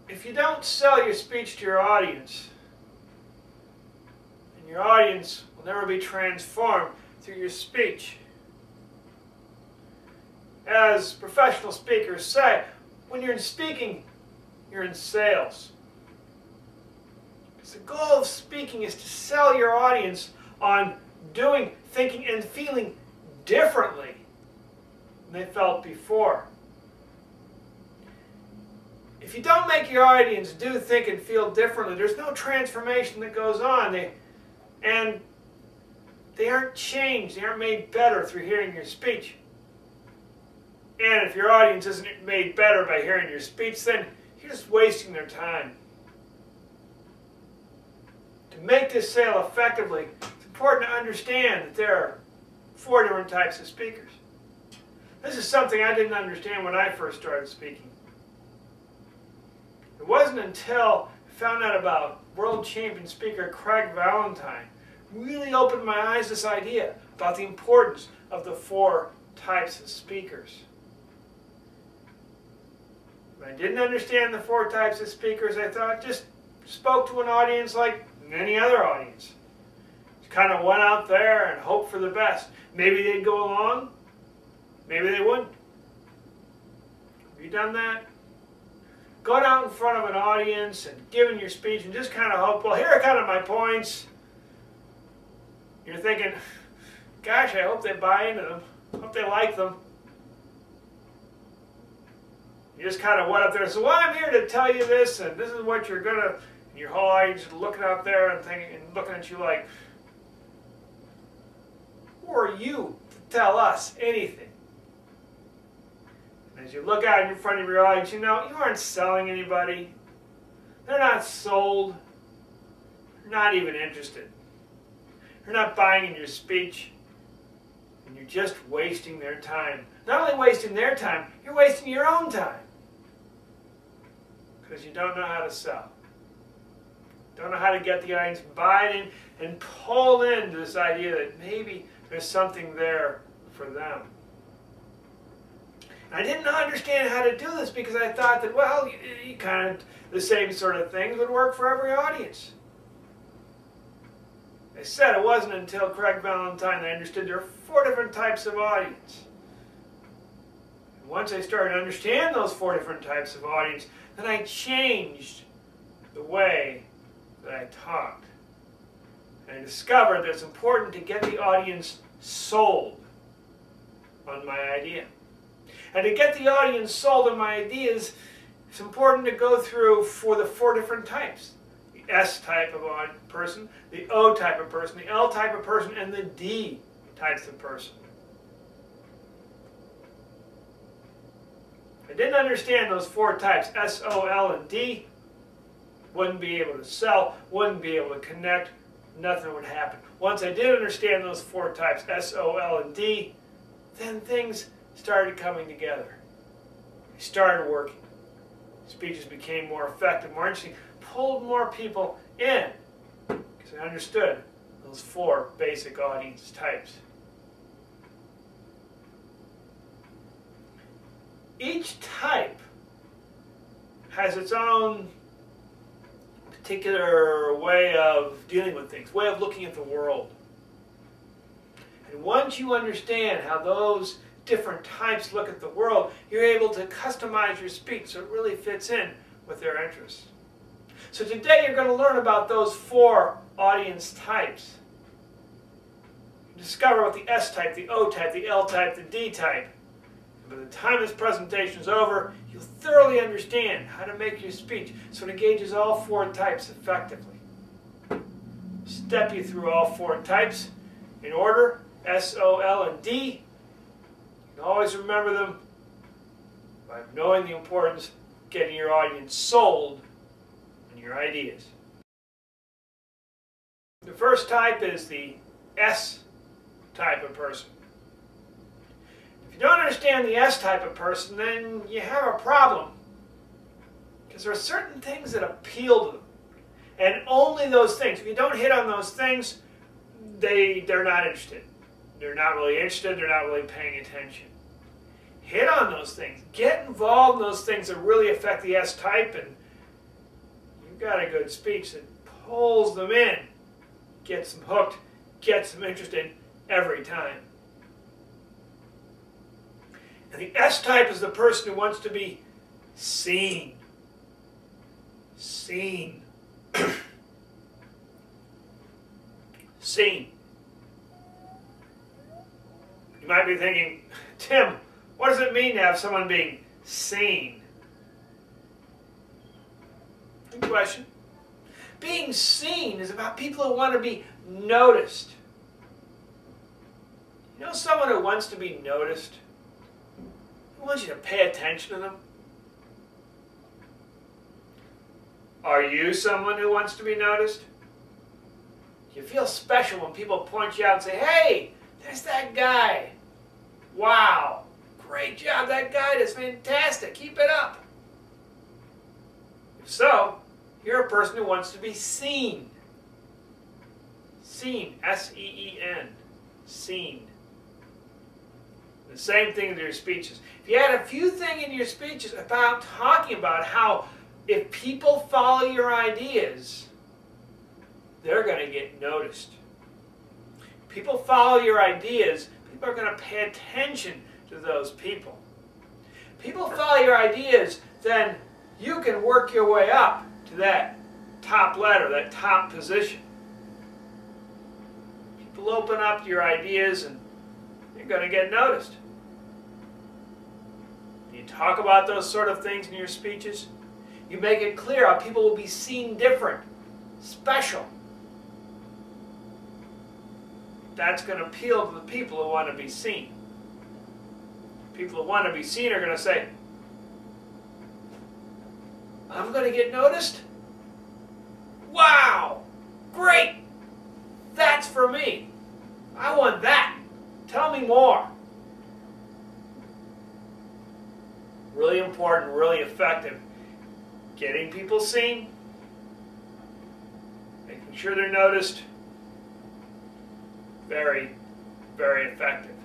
if you don't sell your speech to your audience, and your audience will never be transformed through your speech. As professional speakers say, when you're in speaking, you're in sales. Because the goal of speaking is to sell your audience on doing, thinking, and feeling differently than they felt before. If you don't make your audience do, think, and feel differently, there's no transformation that goes on. They aren't changed, they aren't made better through hearing your speech. And if your audience isn't made better by hearing your speech, then you're just wasting their time. To make this sale effectively, it's important to understand that there are 4 different types of speakers. This is something I didn't understand when I first started speaking. It wasn't until I found out about world champion speaker Craig Valentine really opened my eyes to this idea about the importance of the 4 types of speakers. When I didn't understand the 4 types of speakers, I thought just spoke to an audience like any other audience. Just kind of went out there and hoped for the best. Maybe they'd go along, maybe they wouldn't. Have you done that? Going out in front of an audience and giving your speech and just kind of hope, well, here are kind of my points. You're thinking, gosh, I hope they buy into them. I hope they like them. You just kind of went up there and said, well, I'm here to tell you this, and this is what you're going to, and your whole audience is looking out there and thinking and looking at you like, who are you to tell us anything? And as you look out in front of your audience, you know, you aren't selling anybody. They're not sold. They're not even interested. You're not buying in your speech, and you're just wasting their time. Not only wasting their time, you're wasting your own time. Because you don't know how to sell. Don't know how to get the audience bought in and pulled into this idea that maybe there's something there for them. And I didn't understand how to do this because I thought that, well, you kind of, the same sort of things would work for every audience. I said it wasn't until Craig Valentine that I understood there are 4 different types of audience. And once I started to understand those 4 different types of audience, then I changed the way that I talked. And I discovered that it's important to get the audience sold on my idea. And to get the audience sold on my ideas, it's important to go through for the 4 different types. The S type of person, the O type of person, the L type of person, and the D types of person. If I didn't understand those 4 types, S, O, L, and D, wouldn't be able to sell, wouldn't be able to connect, nothing would happen. Once I did understand those 4 types, S, O, L, and D, then things started coming together. They started working. Speeches became more effective, more interesting, pulled more people in because I understood those 4 basic audience types. Each type has its own particular way of dealing with things, way of looking at the world. And once you understand how those different types look at the world, you're able to customize your speech so it really fits in with their interests. So today you're going to learn about those 4 audience types. Discover what the S type, the O type, the L type, the D type. And by the time this presentation is over, you'll thoroughly understand how to make your speech so it engages all 4 types effectively. Step you through all 4 types in order, S, O, L, and D. You can always remember them by knowing the importance of getting your audience sold on your ideas. The first type is the S type of person. If you don't understand the S type of person, then you have a problem. Because there are certain things that appeal to them. And only those things. If you don't hit on those things, they're not interested. They're not really interested. They're not really paying attention. Hit on those things. Get involved in those things that really affect the S type, and you've got a good speech that pulls them in, gets them hooked, gets them interested every time. And the S type is the person who wants to be seen. Seen. Seen. You might be thinking, Tim, what does it mean to have someone being seen? Good question. Being seen is about people who want to be noticed. You know someone who wants to be noticed? Who wants you to pay attention to them? Are you someone who wants to be noticed? You feel special when people point you out and say, hey, there's that guy. Wow, great job, that guy is fantastic, keep it up. If so, you're a person who wants to be seen. Seen, S-E-E-N, seen. The same thing with your speeches. If you had a few things in your speeches about talking about how if people follow your ideas, they're going to get noticed. People follow your ideas, people are going to pay attention to those people. People follow your ideas, then you can work your way up to that top letter, that top position. People open up to your ideas and you're going to get noticed. You talk about those sort of things in your speeches. You make it clear how people will be seen different, special. That's going to appeal to the people who want to be seen. People who want to be seen are going to say, I'm going to get noticed? Wow! Great! That's for me. I want that. Tell me more. Really important, really effective. Getting people seen, making sure they're noticed. Very, very effective.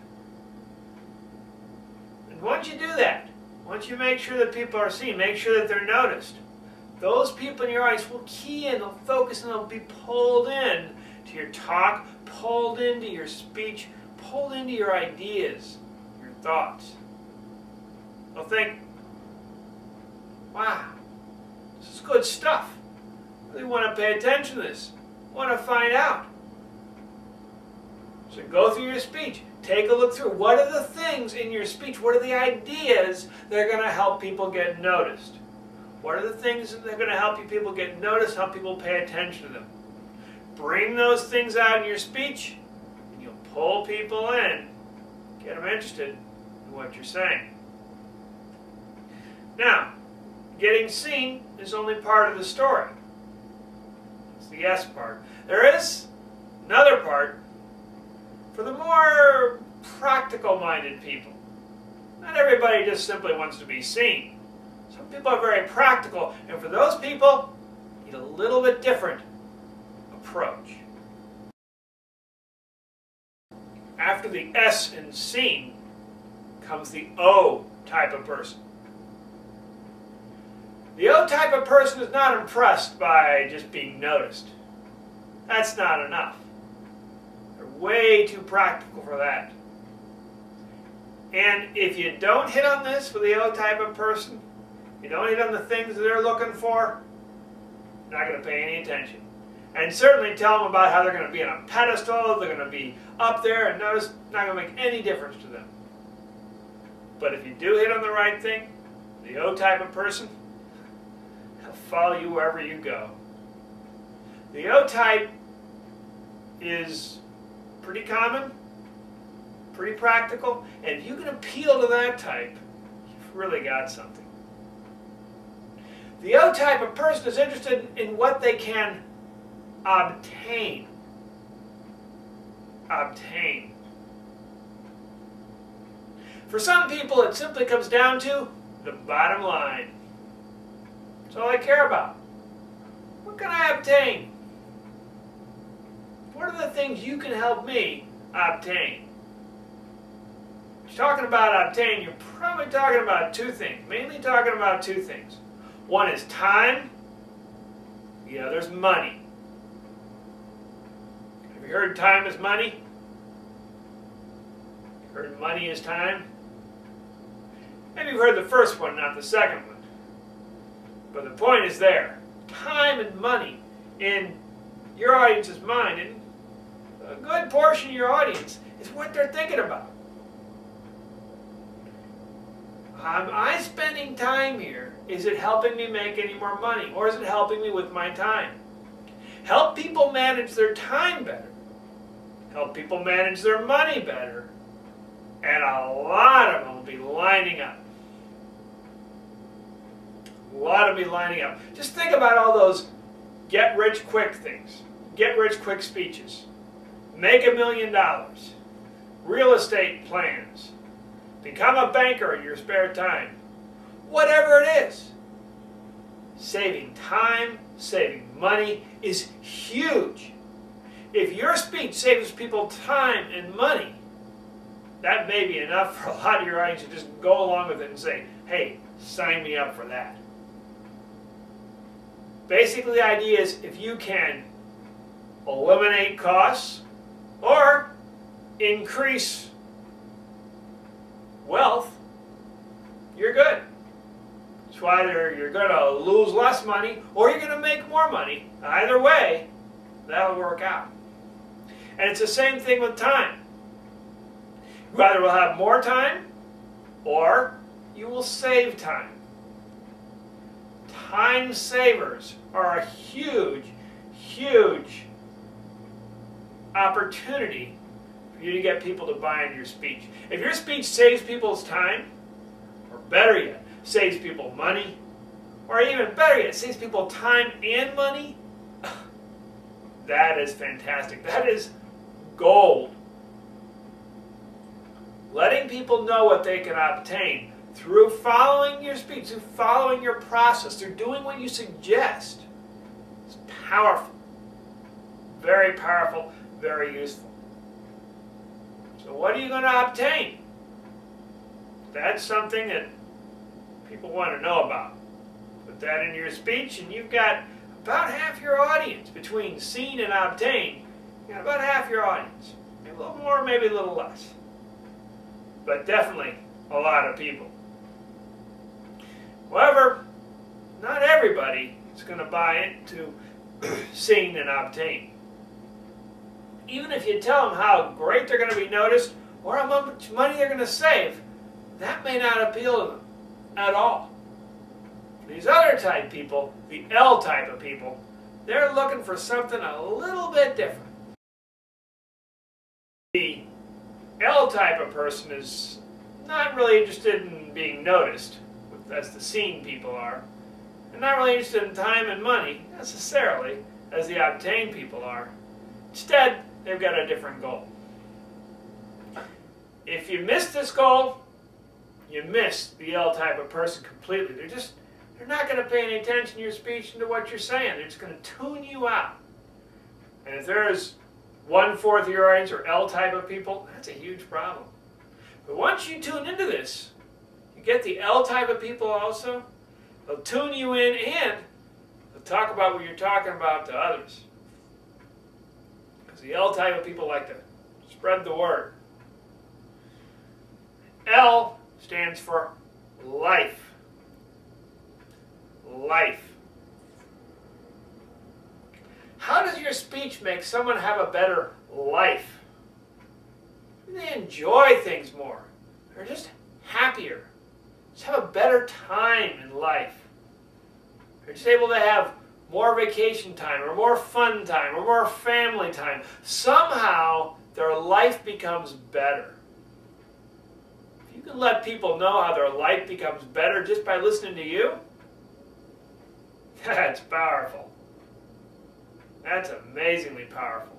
And once you do that, once you make sure that people are seen, make sure that they're noticed, those people in your audience will key in, they'll focus, and they'll be pulled in to your talk, pulled into your speech, pulled into your ideas, your thoughts. They'll think, wow, this is good stuff. I really want to pay attention to this. I want to find out. So go through your speech. Take a look through. What are the things in your speech? What are the ideas that are going to help people get noticed? What are the things that are going to help you people get noticed, help people pay attention to them? Bring those things out in your speech, and you'll pull people in, get them interested in what you're saying. Now, getting seen is only part of the story. It's the S part. There is another part for the more practical-minded people. Not everybody just simply wants to be seen. Some people are very practical, and for those people, you need a little bit different approach. After the S in seen comes the O type of person. The O type of person is not impressed by just being noticed. That's not enough. They're way too practical for that. And if you don't hit on this with the O type of person, you don't hit on the things that they're looking for, you're not going to pay any attention. And certainly tell them about how they're going to be on a pedestal, they're going to be up there, and notice it's not going to make any difference to them. But if you do hit on the right thing, the O type of person, they'll follow you wherever you go. The O type is pretty common, pretty practical, and if you can appeal to that type, you've really got something. The O type of person is interested in what they can obtain. Obtain. For some people, it simply comes down to the bottom line. That's all I care about. What can I obtain? What are the things you can help me obtain? If you're talking about obtain, you're probably talking about two things. Mainly talking about two things. One is time, The other's money. Have you heard time is money? Heard money is time? Maybe you've heard the first one, not the second one. But the point is there. Time and money in your audience's mind, and a good portion of your audience, is what they're thinking about. Am I spending time here? Is it helping me make any more money? Or is it helping me with my time? Help people manage their time better. Help people manage their money better. And a lot of them will be lining up. A lot will be lining up. Just think about all those get-rich-quick things. Get-rich-quick speeches. Make $1 million. Real estate plans. Become a banker in your spare time. Whatever it is. Saving time, saving money is huge. If your speech saves people time and money, that may be enough for a lot of your audience to just go along with it and say, hey, sign me up for that. Basically, the idea is if you can eliminate costs or increase wealth, you're good. So either you're going to lose less money or you're going to make more money. Either way, that'll work out. And it's the same thing with time. You either will have more time or you will save time. Time savers are a huge, huge opportunity for you to get people to buy into your speech. If your speech saves people's time, or better yet, saves people money, or even better yet, saves people time and money, that is fantastic. That is gold. Letting people know what they can obtain through following your speech, through following your process, through doing what you suggest, is powerful. Very powerful, very useful. So what are you going to obtain? That's something that people want to know about. Put that in your speech and you've got about half your audience. Between seen and obtain, you've got about half your audience. Maybe a little more, maybe a little less. But definitely a lot of people. However, not everybody is going to buy into seen and obtain. Even if you tell them how great they're going to be noticed or how much money they're going to save, that may not appeal to them at all. These other type people, the L type of people, they're looking for something a little bit different. The L type of person is not really interested in being noticed, as the seen people are, and not really interested in time and money, necessarily, as the obtain people are. Instead, they've got a different goal. If you miss this goal, you miss the L type of person completely. They're not going to pay any attention to your speech and to what you're saying. They're just going to tune you out. And if there's 1/4 of your audience or L type of people, that's a huge problem. But once you tune into this, you get the L type of people also, they'll tune you in and they'll talk about what you're talking about to others. Because the L type of people like to spread the word. L stands for life. Life. How does your speech make someone have a better life? They enjoy things more. They're just happier. Just have a better time in life. They're just able to have more vacation time or more fun time or more family time. Somehow their life becomes better. If you can let people know how their life becomes better just by listening to you, that's powerful. That's amazingly powerful.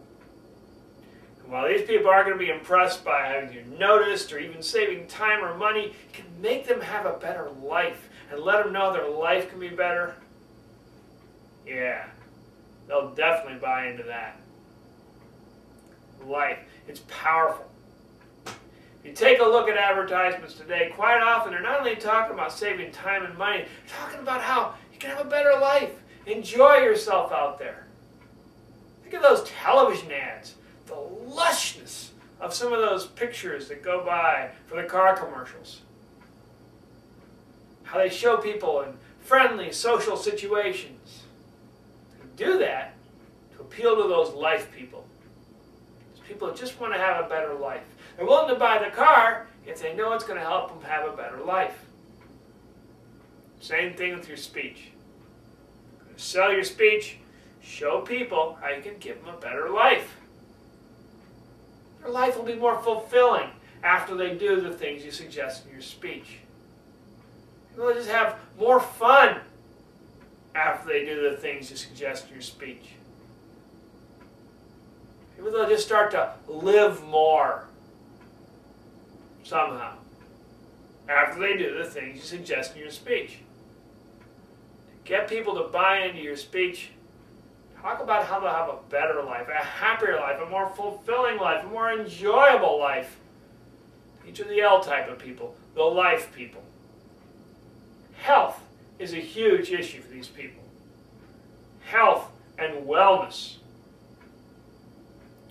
And while these people aren't going to be impressed by having you noticed or even saving time or money, you can make them have a better life and let them know their life can be better. Yeah, they'll definitely buy into that. Life. It's powerful. If you take a look at advertisements today, quite often they're not only talking about saving time and money, they're talking about how you can have a better life Enjoy yourself out there. Think of those television ads, the lushness of some of those pictures that go by for the car commercials. How they show people in friendly social situations. They do that to appeal to those life people. Those people that just want to have a better life. They're willing to buy the car if they know it's going to help them have a better life. Same thing with your speech. Sell your speech, show people how you can give them a better life. Their life will be more fulfilling after they do the things you suggest in your speech. They'll just have more fun after they do the things you suggest in your speech. Maybe they'll just start to live more somehow after they do the things you suggest in your speech. Get people to buy into your speech. Talk about how they'll have a better life, a happier life, a more fulfilling life, a more enjoyable life. Each of the L type of people, the life people. Health is a huge issue for these people. Health and wellness.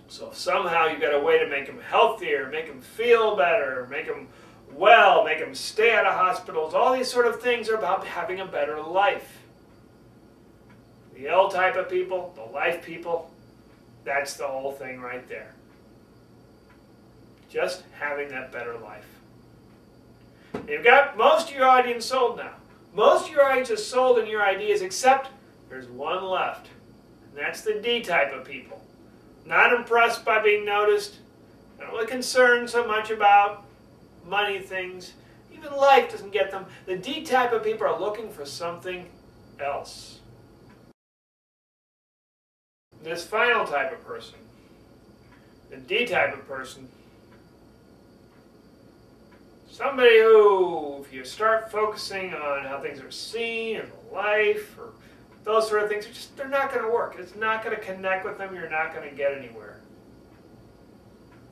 So if somehow you've got a way to make them healthier, make them feel better, make them well, make them stay out of hospitals, all these sort of things are about having a better life. The L type of people, the life people, that's the whole thing right there. Just having that better life. You've got most of your audience sold now. Most of your audience is sold in your ideas, except there's one left. And that's the D type of people. Not impressed by being noticed. Not really concerned so much about money things. Even life doesn't get them. The D type of people are looking for something else. This final type of person, the D type of person, somebody who, if you start focusing on how things are seen in life or those sort of things, they're not going to work. It's not going to connect with them. You're not going to get anywhere.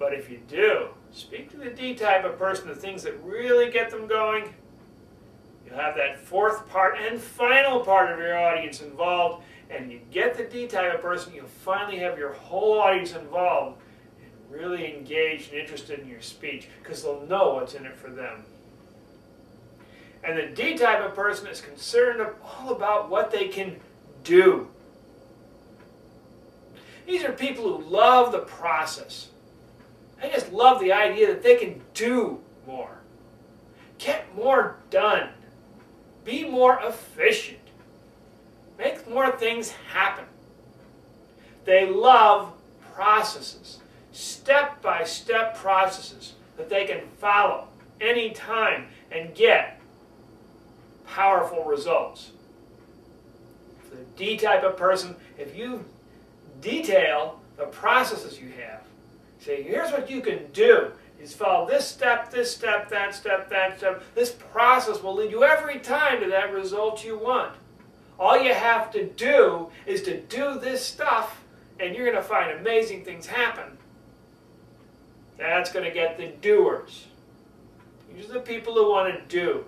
But if you do, speak to the D type of person, the things that really get them going, you'll have that fourth part and final part of your audience involved. And you get the D type of person, you'll finally have your whole audience involved and really engaged and interested in your speech because they'll know what's in it for them. And the D type of person is concerned all about what they can do. These are people who love the process. They just love the idea that they can do more. Get more done. Be more efficient. Make more things happen. They love processes, step-by-step processes that they can follow anytime and get powerful results. For the D type of person, if you detail the processes you have, say, here's what you can do. You follow this step, that step, that step. This process will lead you every time to that result you want. All you have to do is to do this stuff, and you're going to find amazing things happen. That's going to get the doers. These are the people who want to do.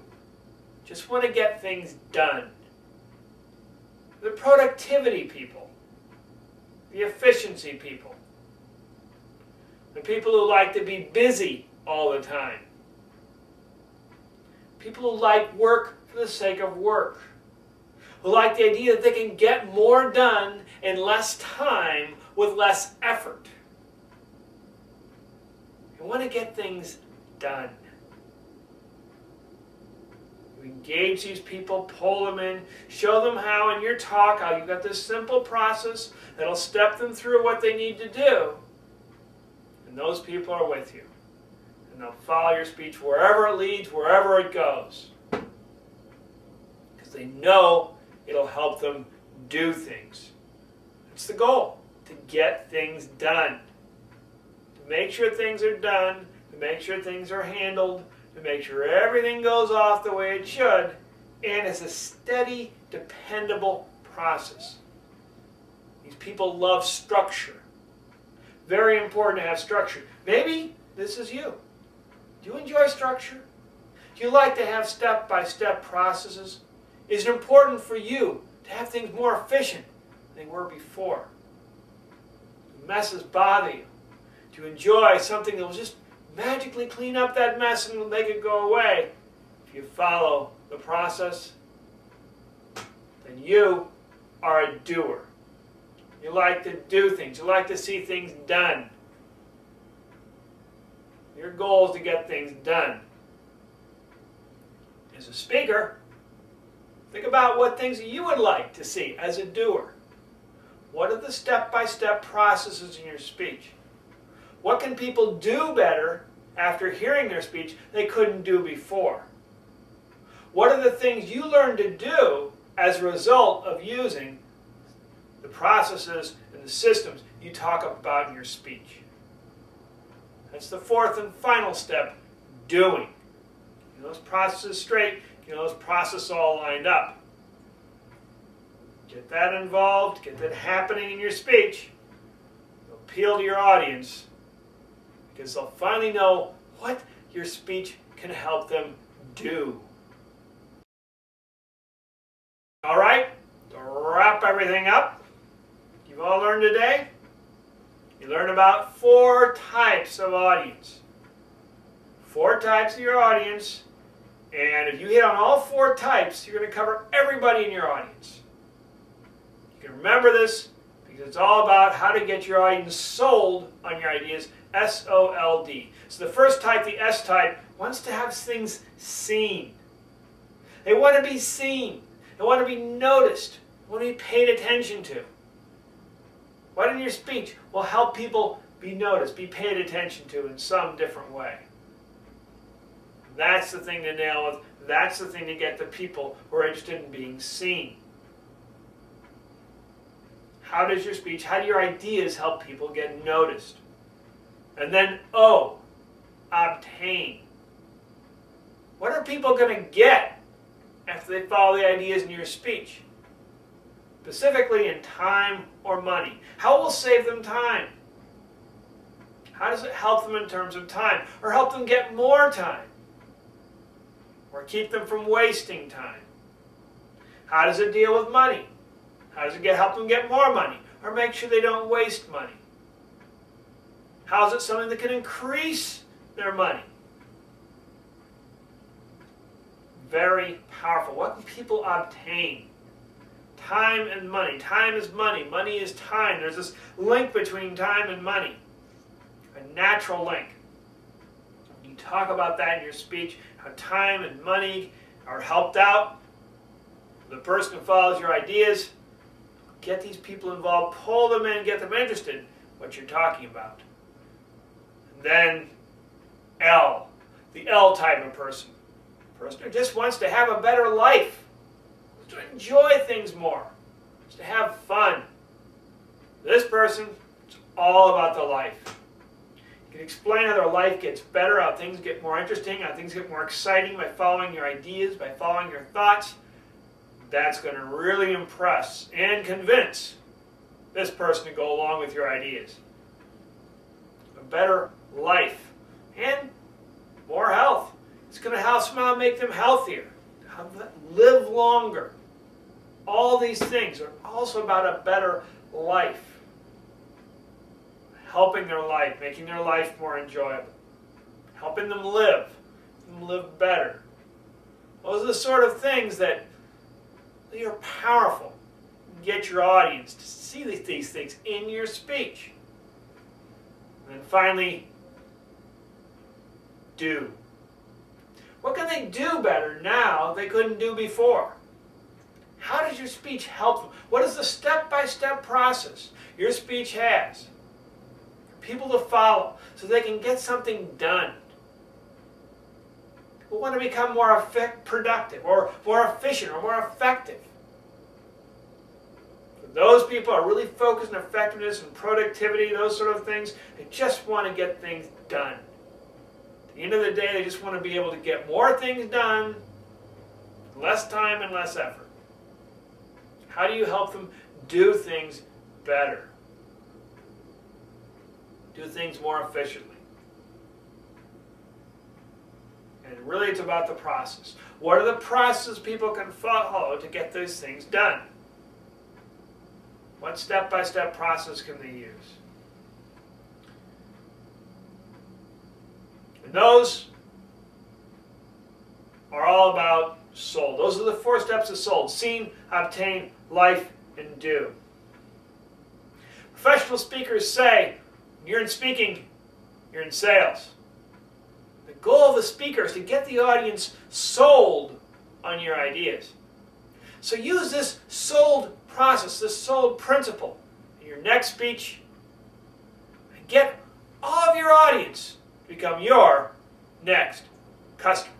Just want to get things done. The productivity people. The efficiency people. The people who like to be busy all the time. People who like work for the sake of work. Who like the idea that they can get more done in less time with less effort. You want to get things done. You engage these people, pull them in, show them how in your talk, how you've got this simple process that'll step them through what they need to do. And those people are with you. And they'll follow your speech wherever it leads, wherever it goes. Because they know it'll help them do things. It's the goal, to get things done. To make sure things are done, to make sure things are handled, to make sure everything goes off the way it should, and it's a steady, dependable process. These people love structure. Very important to have structure. Maybe this is you. Do you enjoy structure? Do you like to have step-by-step processes? Is it important for you to have things more efficient than they were before. Messes bother you, to enjoy something that will just magically clean up that mess and make it go away. If you follow the process, then you are a doer. You like to do things. You like to see things done. Your goal is to get things done. As a speaker, think about what things you would like to see as a doer. What are the step-by-step processes in your speech? What can people do better after hearing their speech they couldn't do before? What are the things you learn to do as a result of using the processes and the systems you talk about in your speech? That's the fourth and final step, doing. Get those processes straight, get those processes all lined up. Get that involved, get that happening in your speech. It'll appeal to your audience because they'll finally know what your speech can help them do. All right, to wrap everything up, you've all learned today. You learned about 4 types of audience. 4 types of your audience, and if you hit on all 4 types, you're going to cover everybody in your audience. You can remember this because it's all about how to get your audience sold on your ideas, S-O-L-D. So the first type, the S type, wants to have things seen. They want to be seen. They want to be noticed. They want to be paid attention to. What in your speech will help people be noticed, be paid attention to in some different way? That's the thing to nail with. That's the thing to get the people who are interested in being seen. How does your speech, how do your ideas help people get noticed? And then O, obtain. What are people going to get after they follow the ideas in your speech? Specifically in time or money. How will save them time? How does it help them in terms of time? Or help them get more time? Or keep them from wasting time? How does it deal with money? How does it help them get more money? Or make sure they don't waste money? How is it something that can increase their money? Very powerful. What can people obtain? Time and money. Time is money. Money is time. There's this link between time and money. A natural link. You talk about that in your speech, how time and money are helped out. The person who follows your ideas, get these people involved, pull them in, get them interested in what you're talking about. And then L, the L type of person. A person who just wants to have a better life. To enjoy things more, to have fun. This person, it's all about the life. You can explain how their life gets better, how things get more interesting, how things get more exciting by following your ideas, by following your thoughts. That's going to really impress and convince this person to go along with your ideas. A better life and more health. It's going to somehow make them healthier, live longer. All these things are also about a better life. Helping their life, making their life more enjoyable. Helping them live better. Those are the sort of things that are powerful. Get your audience to see these things in your speech. And then finally, do. What can they do better now they couldn't do before? How does your speech help them? What is the step-by-step process your speech has for people to follow so they can get something done? People want to become more productive or more efficient or more effective. For those people who are really focused on effectiveness and productivity, those sort of things, they just want to get things done. At the end of the day, they just want to be able to get more things done, less time and less effort. How do you help them do things better? Do things more efficiently? And really it's about the process. What are the processes people can follow to get those things done? What step-by-step process can they use? And those are all about sold. Those are the 4 steps of sold. Seen, obtain, life, and do. Professional speakers say, when you're in speaking, you're in sales. The goal of the speaker is to get the audience sold on your ideas. So use this sold process, this sold principle in your next speech, and get all of your audience to become your next customer.